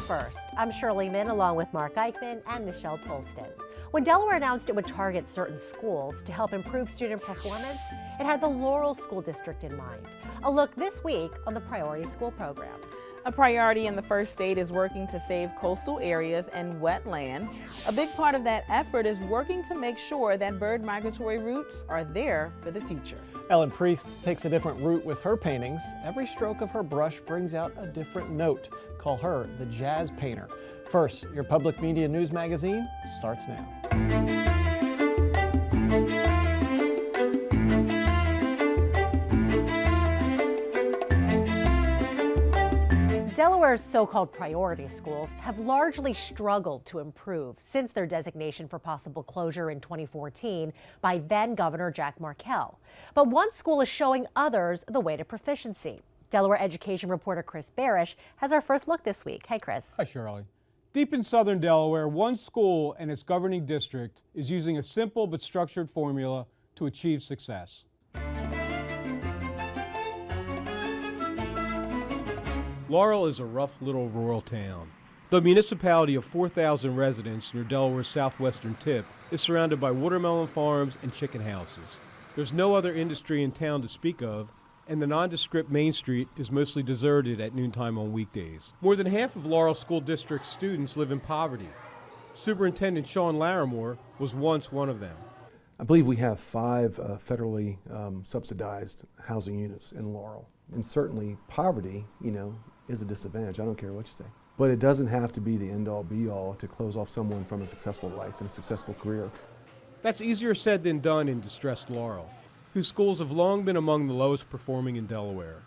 First. I'm Shirley Min along with Mark Eichman and Michelle Polston. When Delaware announced it would target certain schools to help improve student performance, it had the Laurel School District in mind. A look this week on the Priority School Program. A priority in the first state is working to save coastal areas and wetlands. A big part of that effort is working to make sure that bird migratory routes are there for the future. Ellen Priest takes a different route with her paintings. Every stroke of her brush brings out a different note. Call her the Jazz Painter. First, your public media news magazine starts now. Delaware's so-called priority schools have largely struggled to improve since their designation for possible closure in 2014 by then-Governor Jack Markell. But one school is showing others the way to proficiency. Delaware education reporter Chris Barish has our first look this week. Hey, Chris. Hi, Shirley. Deep in southern Delaware, one school and its governing district is using a simple but structured formula to achieve success. Laurel is a rough little rural town. The municipality of 4,000 residents near Delaware's southwestern tip is surrounded by watermelon farms and chicken houses. There's no other industry in town to speak of, and the nondescript Main Street is mostly deserted at noontime on weekdays. More than half of Laurel School District students live in poverty. Superintendent Sean Larimore was once one of them. I believe we have 5 federally subsidized housing units in Laurel. And certainly poverty, is a disadvantage. I don't care what you say. But it doesn't have to be the end-all be-all to close off someone from a successful life and a successful career. That's easier said than done in distressed Laurel, whose schools have long been among the lowest performing in Delaware.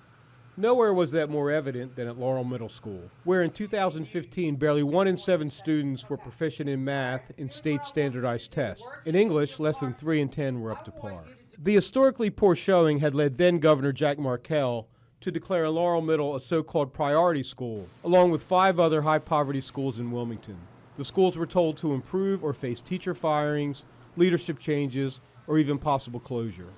Nowhere was that more evident than at Laurel Middle School, where in 2015 barely 1 in 7 students were proficient in math in state standardized tests. In English, less than 3 in 10 were up to par. The historically poor showing had led then-Governor Jack Markell to declare Laurel Middle a so-called priority school, along with 5 other high-poverty schools in Wilmington. The schools were told to improve or face teacher firings, leadership changes, or even possible closure.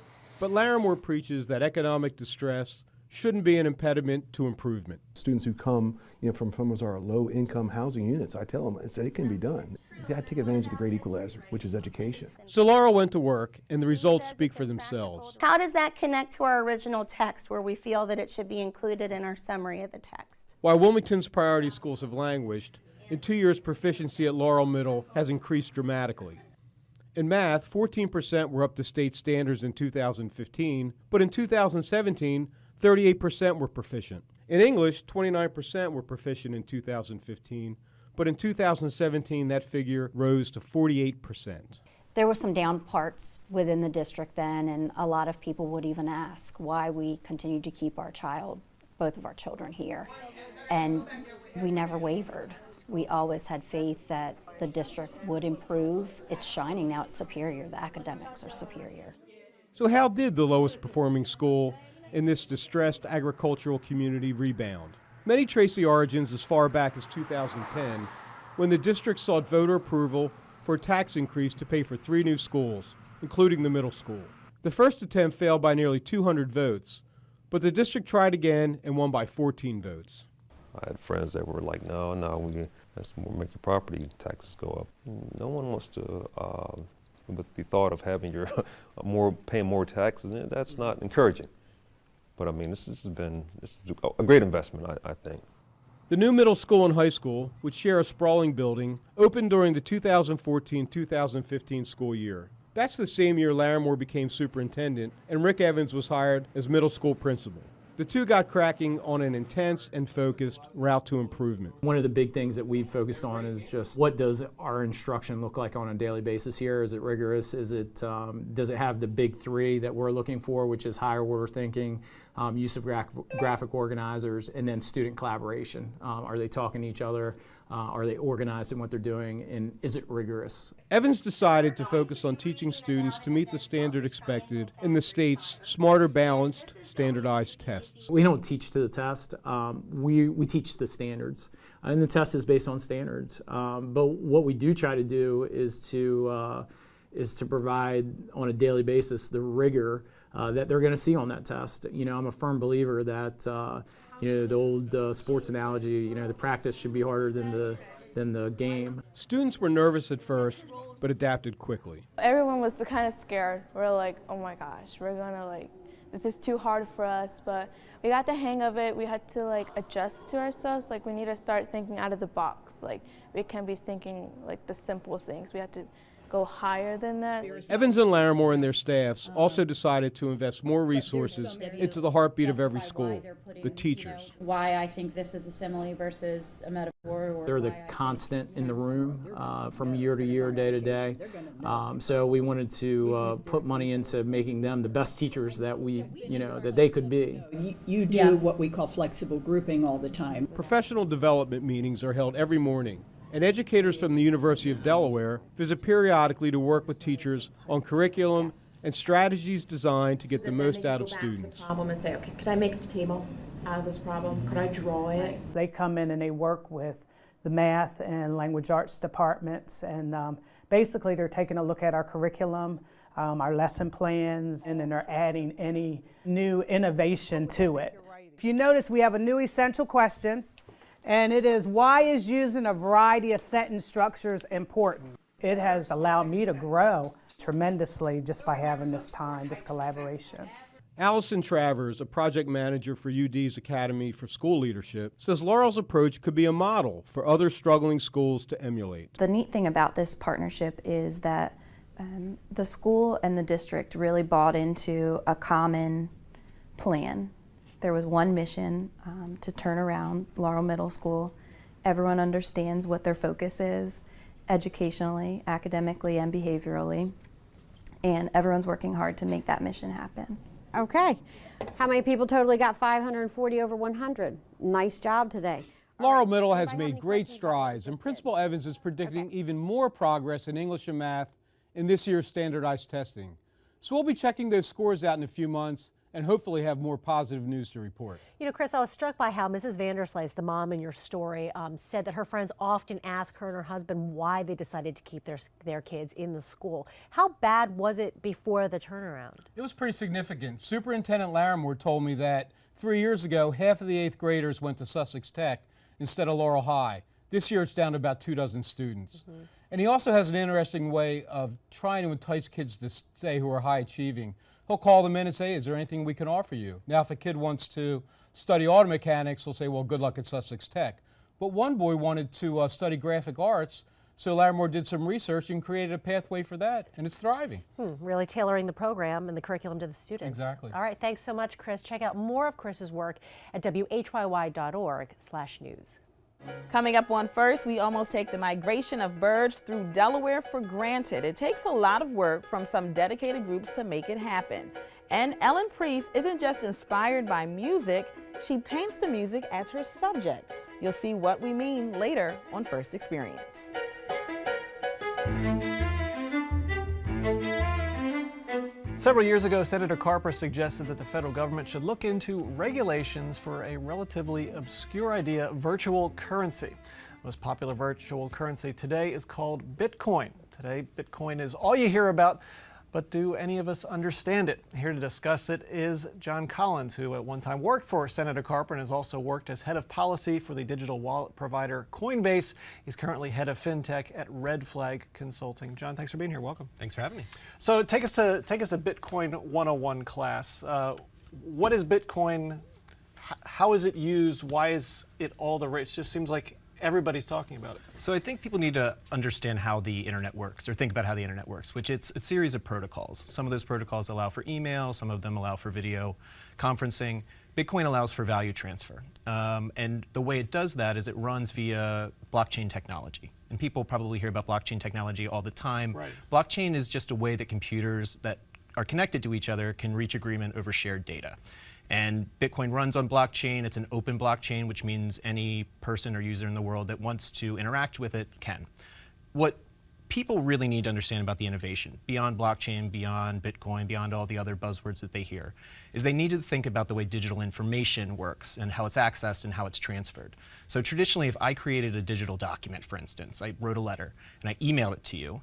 But Larimore preaches that economic distress shouldn't be an impediment to improvement. Students who come from some of our low-income housing units, I tell them it can be done. You got to take advantage of the great equalizer, which is education. So Laurel went to work, and the results speak for themselves. How does that connect to our original text where we feel that it should be included in our summary of the text? While Wilmington's priority schools have languished, in 2 years proficiency at Laurel Middle has increased dramatically. In math, 14% were up to state standards in 2015, but in 2017, 38% were proficient. In English, 29% were proficient in 2015, but in 2017, that figure rose to 48%. There were some down parts within the district then, and a lot of people would even ask why we continued to keep both of our children here. And we never wavered. We always had faith that the district would improve. It's shining now, it's superior. The academics are superior. So how did the lowest performing school in this distressed agricultural community rebound? Many trace the origins as far back as 2010, when the district sought voter approval for a tax increase to pay for 3 new schools, including the middle school. The first attempt failed by nearly 200 votes, but the district tried again and won by 14 votes. I had friends that were like, no, let's make your property taxes go up. No one wants to, with the thought of having your paying more taxes, that's not encouraging. But I mean, this is a great investment, I think. The new middle school and high school, which share a sprawling building, opened during the 2014-2015 school year. That's the same year Larimore became superintendent and Rick Evans was hired as middle school principal. The two got cracking on an intense and focused route to improvement. One of the big things that we've focused on is just what does our instruction look like on a daily basis here? Is it rigorous? Does it have the big 3 that we're looking for, which is higher order thinking, use of graphic organizers, and then student collaboration? Are they talking to each other? Are they organized in what they're doing? And is it rigorous? Evans decided to focus on teaching students to meet the standard expected in the state's smarter, balanced, standardized tests. We don't teach to the test. We teach the standards. And the test is based on standards. But what we do try to do is to is to provide on a daily basis the rigor that they're going to see on that test. You know, I'm a firm believer that you know, the old sports analogy, you know, the practice should be harder than the game. Students were nervous at first, but adapted quickly. Everyone was kind of scared. We're like, oh my gosh, we're gonna this is too hard for us, but we got the hang of it. We had to adjust to ourselves. We need to start thinking out of the box. We can't be thinking the simple things. We have to go higher than that. Evans and Larimore and their staffs also decided to invest more resources into the heartbeat of every school, the teachers. Why I think this is a simile versus a metaphor. They're the constant in the room from year to year, day to day. So we wanted to put money into making them the best teachers that that they could be. You do what we call flexible grouping all the time. Professional development meetings are held every morning, and educators from the University of Delaware visit periodically to work with teachers on curriculum and strategies designed to get the most out of students. Problem and say, okay, could I make a table out of this problem? Could I draw it? They come in and they work with the math and language arts departments, and basically they're taking a look at our curriculum, our lesson plans, and then they're adding any new innovation to it. If you notice, we have a new essential question, and it is, why is using a variety of sentence structures important? It has allowed me to grow tremendously just by having this time, this collaboration. Allison Travers, a project manager for UD's Academy for School Leadership, says Laurel's approach could be a model for other struggling schools to emulate. The neat thing about this partnership is that the school and the district really bought into a common plan. There was one mission to turn around Laurel Middle School. Everyone understands what their focus is, educationally, academically, and behaviorally, and everyone's working hard to make that mission happen. Okay. How many people totally got 540 over 100? Nice job today. Laurel Middle has made great strides, and Principal Evans is predicting even more progress in English and math in this year's standardized testing. So we'll be checking those scores out in a few months and hopefully have more positive news to report. You know, Chris, I was struck by how Mrs. Vanderslice, the mom in your story, said that her friends often ask her and her husband why they decided to keep their kids in the school. How bad was it before the turnaround? It was pretty significant. Superintendent Larimore told me that 3 years ago, half of the 8th graders went to Sussex Tech instead of Laurel High. This year it's down to about 24 students. And he also has an interesting way of trying to entice kids to stay who are high achieving. He'll call them in and say, is there anything we can offer you? Now, if a kid wants to study auto mechanics, he'll say, well, good luck at Sussex Tech. But one boy wanted to study graphic arts, so Larimore did some research and created a pathway for that, and it's thriving. Really tailoring the program and the curriculum to the students. Exactly. All right, thanks so much, Chris. Check out more of Chris's work at WHYY.org/news. Coming up on First, we almost take the migration of birds through Delaware for granted. It takes a lot of work from some dedicated groups to make it happen. And Ellen Priest isn't just inspired by music, she paints the music as her subject. You'll see what we mean later on First Experience. Several years ago, Senator Carper suggested that the federal government should look into regulations for a relatively obscure idea, virtual currency. The most popular virtual currency today is called Bitcoin. Today, Bitcoin is all you hear about, but do any of us understand it? Here to discuss it is John Collins, who at one time worked for Senator Carper and has also worked as head of policy for the digital wallet provider Coinbase. He's currently head of fintech at Red Flag Consulting. John, thanks for being here. Welcome. Thanks for having me. So take us to Bitcoin 101 class. What is Bitcoin? How is it used? Why is it all the rage? It just seems like everybody's talking about it. So I think people need to understand how the internet works, or think about how the internet works, which it's a series of protocols. Some of those protocols allow for email, some of them allow for video conferencing. Bitcoin allows for value transfer. And the way it does that is it runs via blockchain technology. And people probably hear about blockchain technology all the time. Right. Blockchain is just a way that computers that are connected to each other can reach agreement over shared data. And Bitcoin runs on blockchain. It's an open blockchain, which means any person or user in the world that wants to interact with it can. What people really need to understand about the innovation, beyond blockchain, beyond Bitcoin, beyond all the other buzzwords that they hear, is they need to think about the way digital information works and how it's accessed and how it's transferred. So traditionally, if I created a digital document, for instance, I wrote a letter and I emailed it to you,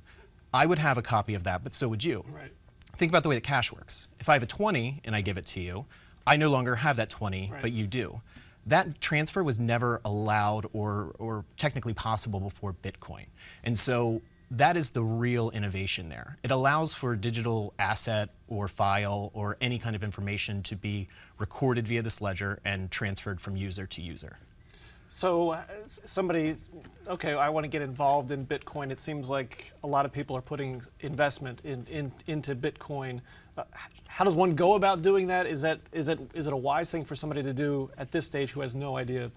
I would have a copy of that, but so would you. Right. Think about the way that cash works. If I have a 20 and I give it to you, I no longer have that 20, but you do. That transfer was never allowed or technically possible before Bitcoin. And so that is the real innovation there. It allows for digital asset or file or any kind of information to be recorded via this ledger and transferred from user to user. So okay, I want to get involved in Bitcoin. It seems like a lot of people are putting investment into Bitcoin. How does one go about doing that? Is it a wise thing for somebody to do at this stage who has no idea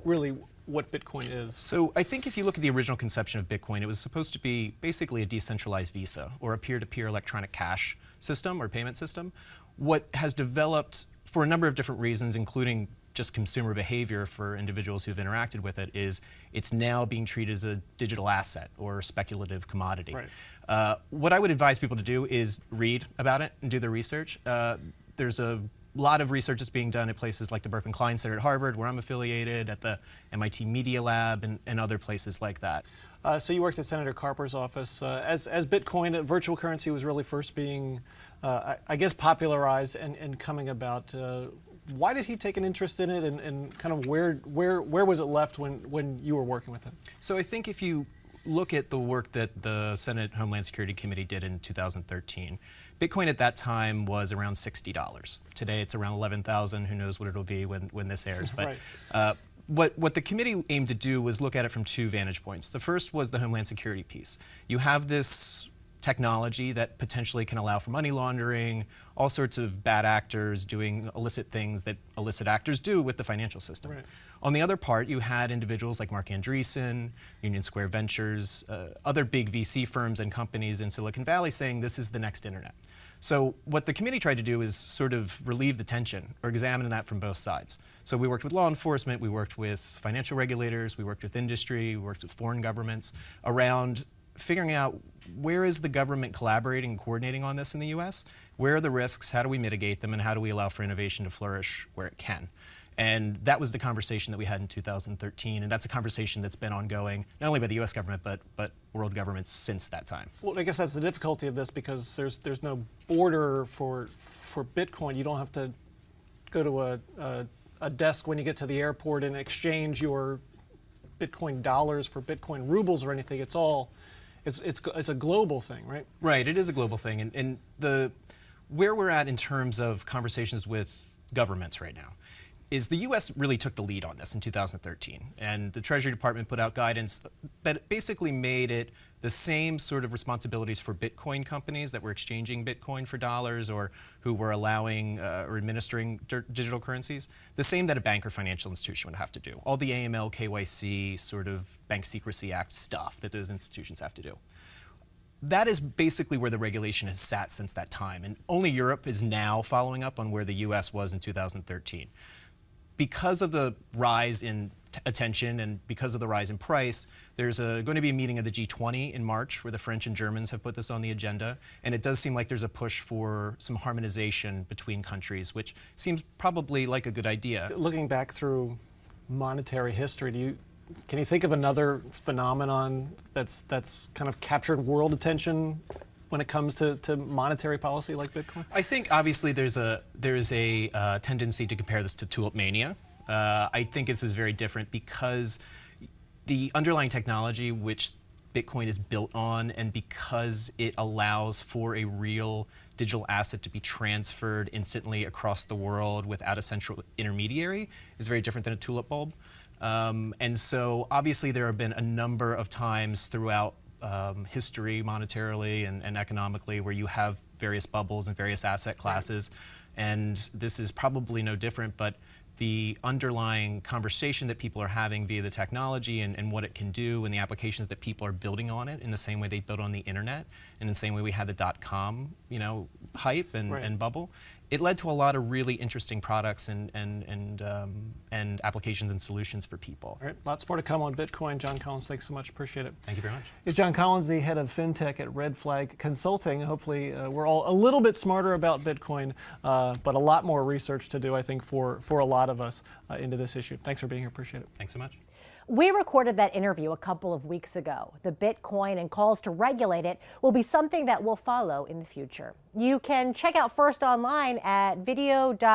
really what Bitcoin is? So I think if you look at the original conception of Bitcoin, it was supposed to be basically a decentralized Visa or a peer-to-peer electronic cash system or payment system. What has developed for a number of different reasons, including just consumer behavior for individuals who've interacted with it, is it's now being treated as a digital asset or speculative commodity. Right. What I would advise people to do is read about it and do the research. There's a lot of research that's being done at places like the Berkman Klein Center at Harvard, where I'm affiliated, at the MIT Media Lab, and other places like that. So you worked at Senator Carper's office. As Bitcoin, virtual currency was really first being, I guess, popularized and coming about. Why did he take an interest in it, and kind of where was it left when you were working with him? So I think if you look at the work that the Senate Homeland Security Committee did in 2013, Bitcoin at that time was around $60. Today it's around 11,000. Who knows what it'll be when this airs? But right. What the committee aimed to do was look at it from two vantage points. The first was the Homeland Security piece. You have this technology that potentially can allow for money laundering, all sorts of bad actors doing illicit things that illicit actors do with the financial system. Right. On the other part, you had individuals like Mark Andreessen, Union Square Ventures, other big VC firms and companies in Silicon Valley saying this is the next internet. So what the committee tried to do is sort of relieve the tension or examine that from both sides. So we worked with law enforcement, we worked with financial regulators, we worked with industry, we worked with foreign governments around figuring out where is the government collaborating and coordinating on this in the US? Where are the risks? How do we mitigate them? And how do we allow for innovation to flourish where it can? And that was the conversation that we had in 2013. And that's a conversation that's been ongoing, not only by the US government, but world governments since that time. Well, I guess that's the difficulty of this, because there's no border for Bitcoin. You don't have to go to a desk when you get to the airport and exchange your Bitcoin dollars for Bitcoin rubles or anything. It's all, it's a global thing, right? Right, it is a global thing. And where we're at in terms of conversations with governments right now is the US really took the lead on this in 2013. And the Treasury Department put out guidance that basically made it the same sort of responsibilities for Bitcoin companies that were exchanging Bitcoin for dollars or who were allowing or administering digital currencies, the same that a bank or financial institution would have to do. All the AML, KYC, sort of Bank Secrecy Act stuff that those institutions have to do. That is basically where the regulation has sat since that time. And only Europe is now following up on where the US was in 2013. Because of the rise in attention and because of the rise in price, there's going to be a meeting of the G20 in March where the French and Germans have put this on the agenda. And it does seem like there's a push for some harmonization between countries, which seems probably like a good idea. Looking back through monetary history, can you think of another phenomenon that's kind of captured world attention when it comes to monetary policy like Bitcoin? I think obviously there is a tendency to compare this to tulip mania. I think this is very different because the underlying technology which Bitcoin is built on, and because it allows for a real digital asset to be transferred instantly across the world without a central intermediary, is very different than a tulip bulb. And so obviously there have been a number of times throughout history, monetarily and economically, where you have various bubbles and various asset classes. And this is probably no different, but the underlying conversation that people are having via the technology and what it can do and the applications that people are building on it in the same way they built on the internet and in the same way we had the .com, hype and bubble, it led to a lot of really interesting products and applications and solutions for people. All right, lots more to come on Bitcoin. John Collins, thanks so much. Appreciate it. Thank you very much. It's John Collins, the head of FinTech at Red Flag Consulting. Hopefully we're all a little bit smarter about Bitcoin, but a lot more research to do, I think, for a lot of us into this issue. Thanks for being here. Appreciate it. Thanks so much. We recorded that interview a couple of weeks ago. The Bitcoin and calls to regulate it will be something that will follow in the future. You can check out First online at video.whyy.org.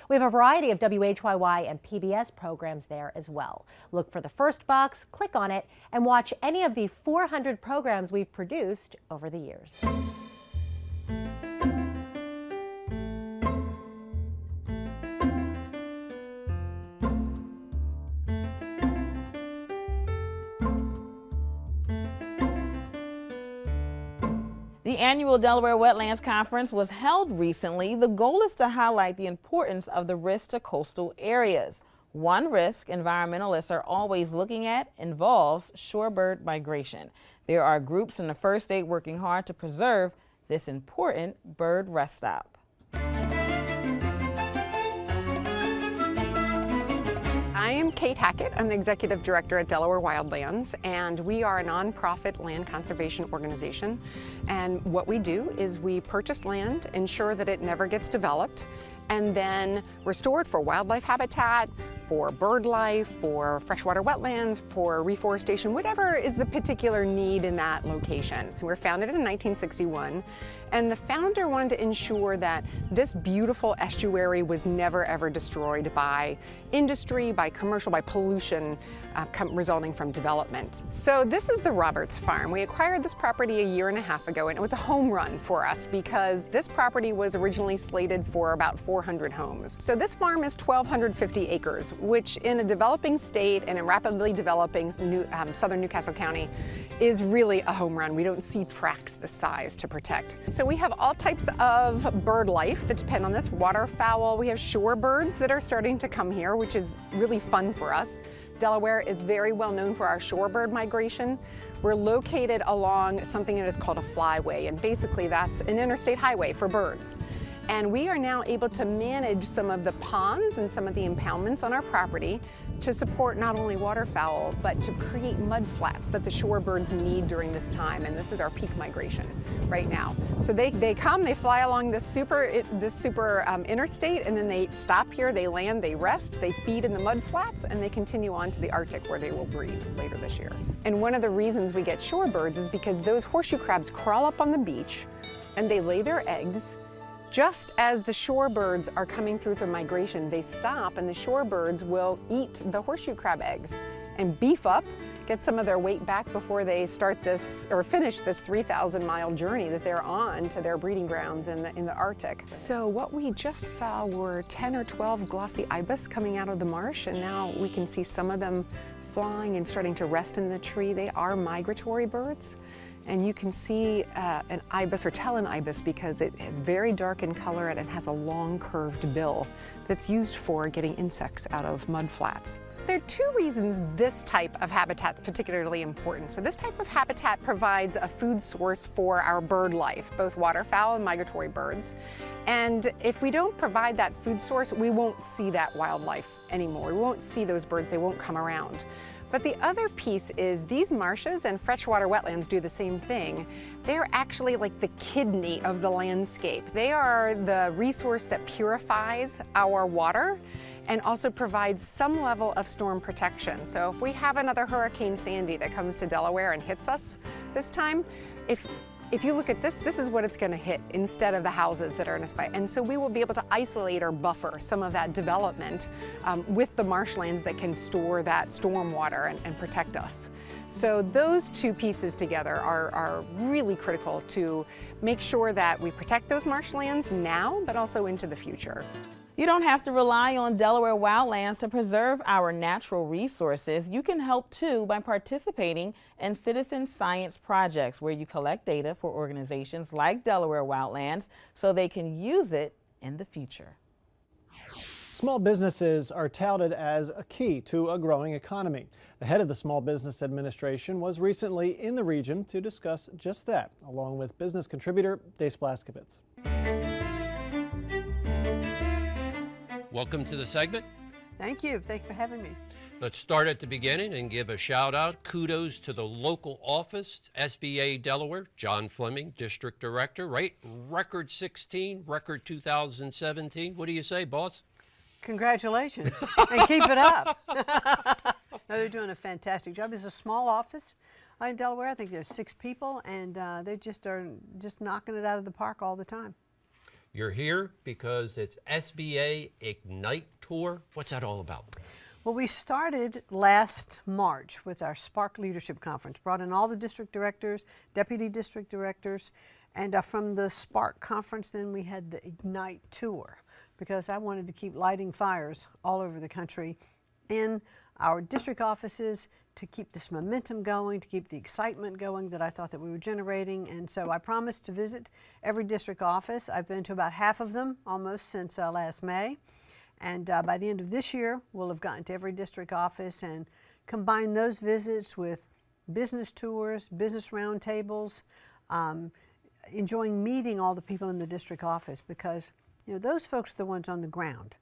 We have a variety of WHYY and PBS programs there as well. Look for the First box, click on it, and watch any of the 400 programs we've produced over the years. The annual Delaware Wetlands Conference was held recently. The goal is to highlight the importance of the risk to coastal areas. One risk environmentalists are always looking at involves shorebird migration. There are groups in the first state working hard to preserve this important bird rest stop. I am Kate Hackett. I'm the Executive Director at Delaware Wild Lands, and we are a nonprofit land conservation organization. And what we do is we purchase land, ensure that it never gets developed, and then restore it for wildlife habitat, for bird life, for freshwater wetlands, for reforestation, whatever is the particular need in that location. We were founded in 1961, and the founder wanted to ensure that this beautiful estuary was never ever destroyed by industry, by commercial, by pollution resulting from development. So this is the Roberts Farm. We acquired this property a year and a half ago, and it was a home run for us because this property was originally slated for about 400 homes. So this farm is 1,250 acres, which in a developing state and in rapidly developing southern Newcastle County is really a home run. We don't see tracts this size to protect. So we have all types of bird life that depend on this. Waterfowl, we have shorebirds that are starting to come here, which is really fun for us. Delaware is very well known for our shorebird migration. We're located along something that is called a flyway, and basically that's an interstate highway for birds. And we are now able to manage some of the ponds and some of the impoundments on our property to support not only waterfowl, but to create mud flats that the shorebirds need during this time. And this is our peak migration right now. So they come, they fly along this super interstate, and then they stop here, they land, they rest, they feed in the mud flats, and they continue on to the Arctic where they will breed later this year. And one of the reasons we get shorebirds is because those horseshoe crabs crawl up on the beach and they lay their eggs. Just as the shorebirds are coming through their migration, they stop and the shorebirds will eat the horseshoe crab eggs and beef up, get some of their weight back before they start this or finish this 3,000-mile journey that they're on to their breeding grounds in the Arctic. So what we just saw were 10 or 12 glossy ibis coming out of the marsh, and now we can see some of them flying and starting to rest in the tree. They are migratory birds. And you can see an ibis, or tell an ibis, because it is very dark in color and it has a long curved bill that's used for getting insects out of mud flats. There are two reasons this type of habitat is particularly important. So this type of habitat provides a food source for our bird life, both waterfowl and migratory birds. And if we don't provide that food source, we won't see that wildlife anymore. We won't see those birds, they won't come around. But the other piece is these marshes and freshwater wetlands do the same thing. They're actually like the kidney of the landscape. They are the resource that purifies our water and also provides some level of storm protection. So if we have another Hurricane Sandy that comes to Delaware and hits us this time, if you look at this, this is what it's going to hit instead of the houses that are in a spot. And so we will be able to isolate or buffer some of that development with the marshlands that can store that storm water and protect us. So those two pieces together are really critical to make sure that we protect those marshlands now, but also into the future. You don't have to rely on Delaware Wild Lands to preserve our natural resources. You can help too by participating in citizen science projects where you collect data for organizations like Delaware Wild Lands so they can use it in the future. Small businesses are touted as a key to a growing economy. The head of the Small Business Administration was recently in the region to discuss just that, along with business contributor Dace Blaskovitz. Welcome to the segment. Thank you. Thanks for having me. Let's start at the beginning and give a shout out. Kudos to the local office, SBA Delaware, John Fleming, District Director, right? Record 16, record 2017. What do you say, boss? Congratulations, and keep it up. No, they're doing a fantastic job. It's a small office in Delaware. I think there's 6 people, and they are just knocking it out of the park all the time. You're here because it's SBA Ignite Tour. What's that all about? Well, we started last March with our Spark Leadership Conference, brought in all the district directors, deputy district directors, and from the Spark Conference, then we had the Ignite Tour, because I wanted to keep lighting fires all over the country in our district offices to keep this momentum going, to keep the excitement going that I thought that we were generating. And so I promised to visit every district office. I've been to about half of them almost since last May. And by the end of this year, we'll have gotten to every district office and combined those visits with business tours, business roundtables, enjoying meeting all the people in the district office, because those folks are the ones on the ground.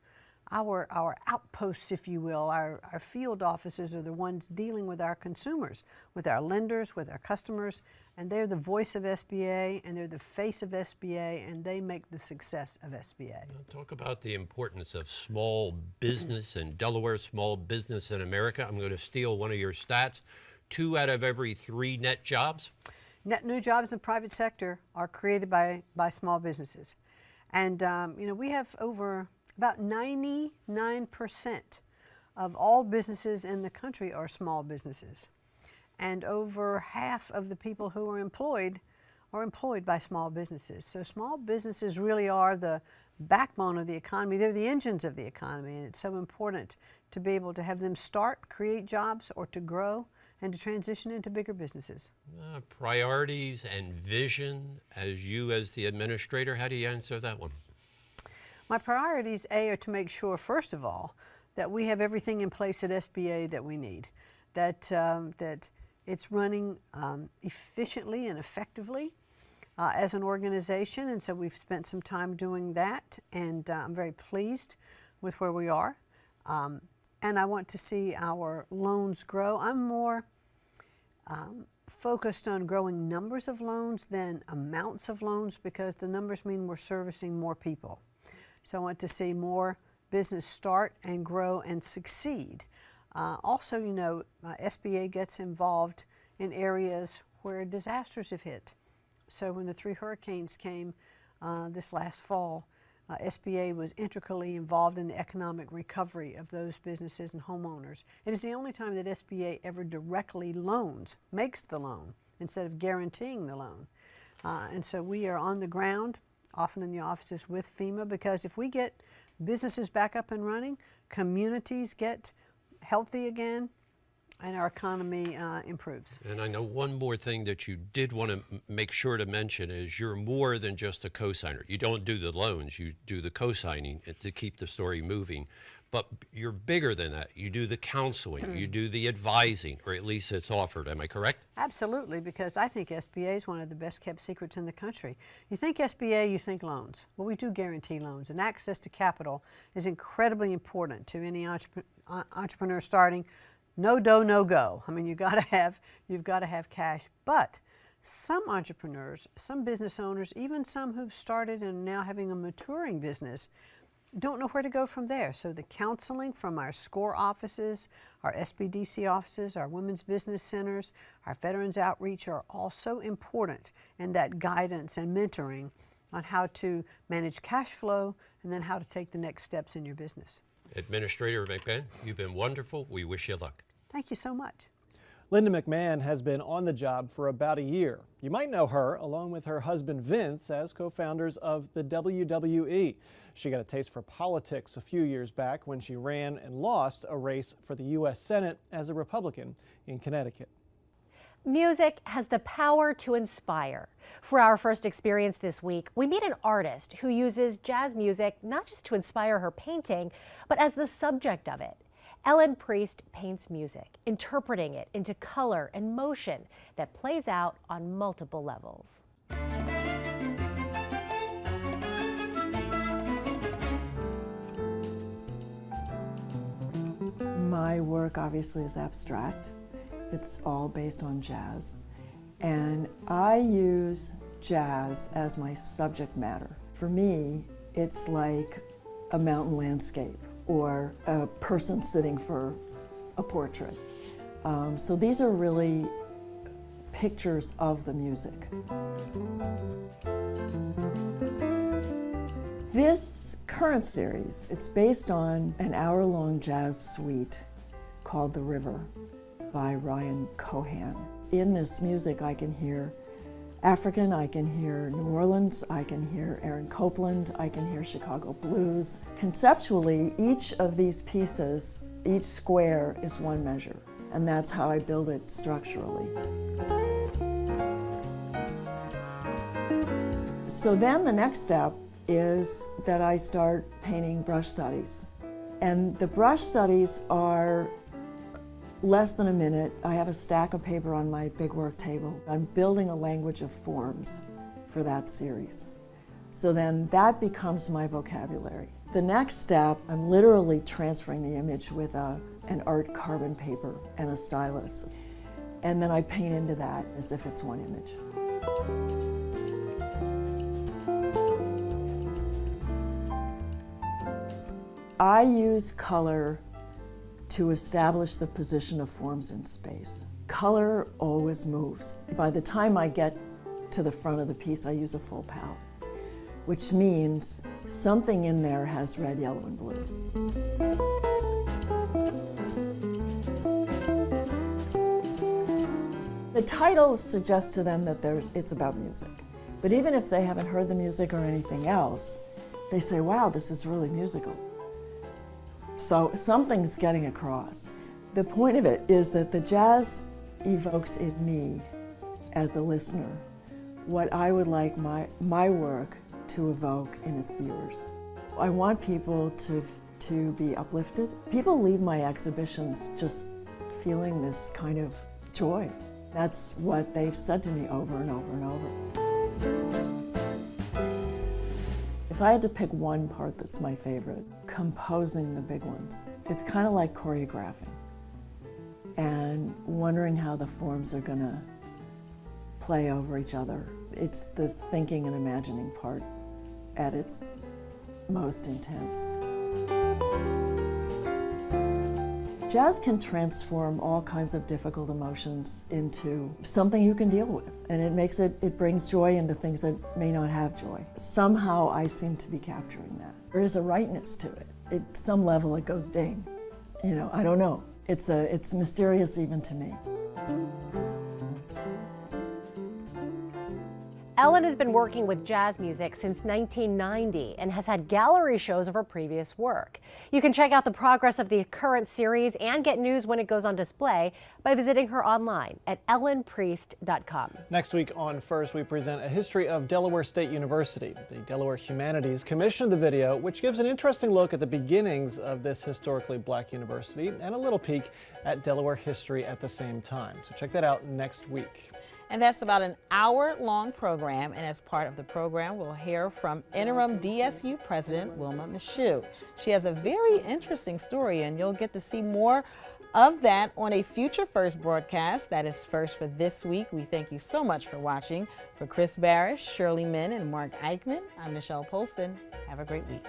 Our outposts, if you will, our field offices are the ones dealing with our consumers, with our lenders, with our customers, and they're the voice of SBA, and they're the face of SBA, and they make the success of SBA. Talk about the importance of small business and Delaware small business in America. I'm going to steal one of your stats. 2 out of every 3 net jobs. Net new jobs in the private sector are created by small businesses. And we have about 99% of all businesses in the country are small businesses. And over half of the people who are employed by small businesses. So small businesses really are the backbone of the economy. They're the engines of the economy, and it's so important to be able to have them start, create jobs, or to grow, and to transition into bigger businesses. Priorities and vision, as the administrator, how do you answer that one? My priorities, are to make sure, first of all, that we have everything in place at SBA that we need, that it's running efficiently and effectively as an organization, and so we've spent some time doing that, and I'm very pleased with where we are. And I want to see our loans grow. I'm more focused on growing numbers of loans than amounts of loans, because the numbers mean we're servicing more people. So I want to see more business start and grow and succeed. Also, SBA gets involved in areas where disasters have hit. So when the 3 hurricanes came this last fall, SBA was intricately involved in the economic recovery of those businesses and homeowners. It is the only time that SBA ever directly makes the loan, instead of guaranteeing the loan. And so we are on the ground, often in the offices with FEMA, because if we get businesses back up and running, communities get healthy again, and our economy improves. And I know one more thing that you did want to make sure to mention is you're more than just a cosigner. You don't do the loans, you do the cosigning to keep the story moving. But you're bigger than that. You do the counseling, you do the advising, or at least it's offered. Am I correct? Absolutely, because I think SBA is one of the best kept secrets in the country. You think SBA, you think loans. Well, we do guarantee loans, and access to capital is incredibly important to any entrepreneur starting. No dough, no go. I mean, you've got to have cash. But some entrepreneurs, some business owners, even some who've started and now having a maturing business, don't know where to go from there. So the counseling from our SCORE offices, our SBDC offices, our women's business centers, our veterans outreach are also important in that guidance and mentoring on how to manage cash flow and then how to take the next steps in your business. Administrator McMahon, you've been wonderful. We wish you luck. Thank you so much. Linda McMahon has been on the job for about a year. You might know her, along with her husband Vince, as co-founders of the WWE. She got a taste for politics a few years back when she ran and lost a race for the U.S. Senate as a Republican in Connecticut. Music has the power to inspire. For our first experience this week, we meet an artist who uses jazz music not just to inspire her painting, but as the subject of it. Ellen Priest paints music, interpreting it into color and motion that plays out on multiple levels. My work obviously is abstract. It's all based on jazz. And I use jazz as my subject matter. For me, it's like a mountain landscape or a person sitting for a portrait. So these are really pictures of the music. This current series, it's based on an hour-long jazz suite called The River by Ryan Cohan. In this music I can hear African, I can hear New Orleans, I can hear Aaron Copland, I can hear Chicago blues. Conceptually, each of these pieces, each square is one measure, and that's how I build it structurally. So then the next step is that I start painting brush studies. And the brush studies are less than a minute. I have a stack of paper on my big work table. I'm building a language of forms for that series. So then that becomes my vocabulary. The next step, I'm literally transferring the image with an art carbon paper and a stylus. And then I paint into that as if it's one image. I use color to establish the position of forms in space. Color always moves. By the time I get to the front of the piece, I use a full palette, which means something in there has red, yellow, and blue. The title suggests to them that it's about music. But even if they haven't heard the music or anything else, they say, wow, this is really musical. So something's getting across. The point of it is that the jazz evokes in me, as a listener, what I would like my work to evoke in its viewers. I want people to be uplifted. People leave my exhibitions just feeling this kind of joy. That's what they've said to me over and over and over. If I had to pick one part that's my favorite, composing the big ones. It's kind of like choreographing and wondering how the forms are going to play over each other. It's the thinking and imagining part at its most intense. Jazz can transform all kinds of difficult emotions into something you can deal with, and it brings joy into things that may not have joy. Somehow I seem to be capturing that. There is a rightness to it. At some level it goes ding. You know, I don't know. It's mysterious even to me. Ellen has been working with jazz music since 1990 and has had gallery shows of her previous work. You can check out the progress of the current series and get news when it goes on display by visiting her online at ellenpriest.com. Next week on First, we present a history of Delaware State University. The Delaware Humanities commissioned the video, which gives an interesting look at the beginnings of this historically black university and a little peek at Delaware history at the same time. So check that out next week. And that's about an hour-long program, and as part of the program, we'll hear from interim DSU President Wilma Michoud. She has a very interesting story, and you'll get to see more of that on a future First broadcast. That is First for this week. We thank you so much for watching. For Chris Barish, Shirley Min, and Mark Eichman, I'm Michelle Polston. Have a great week.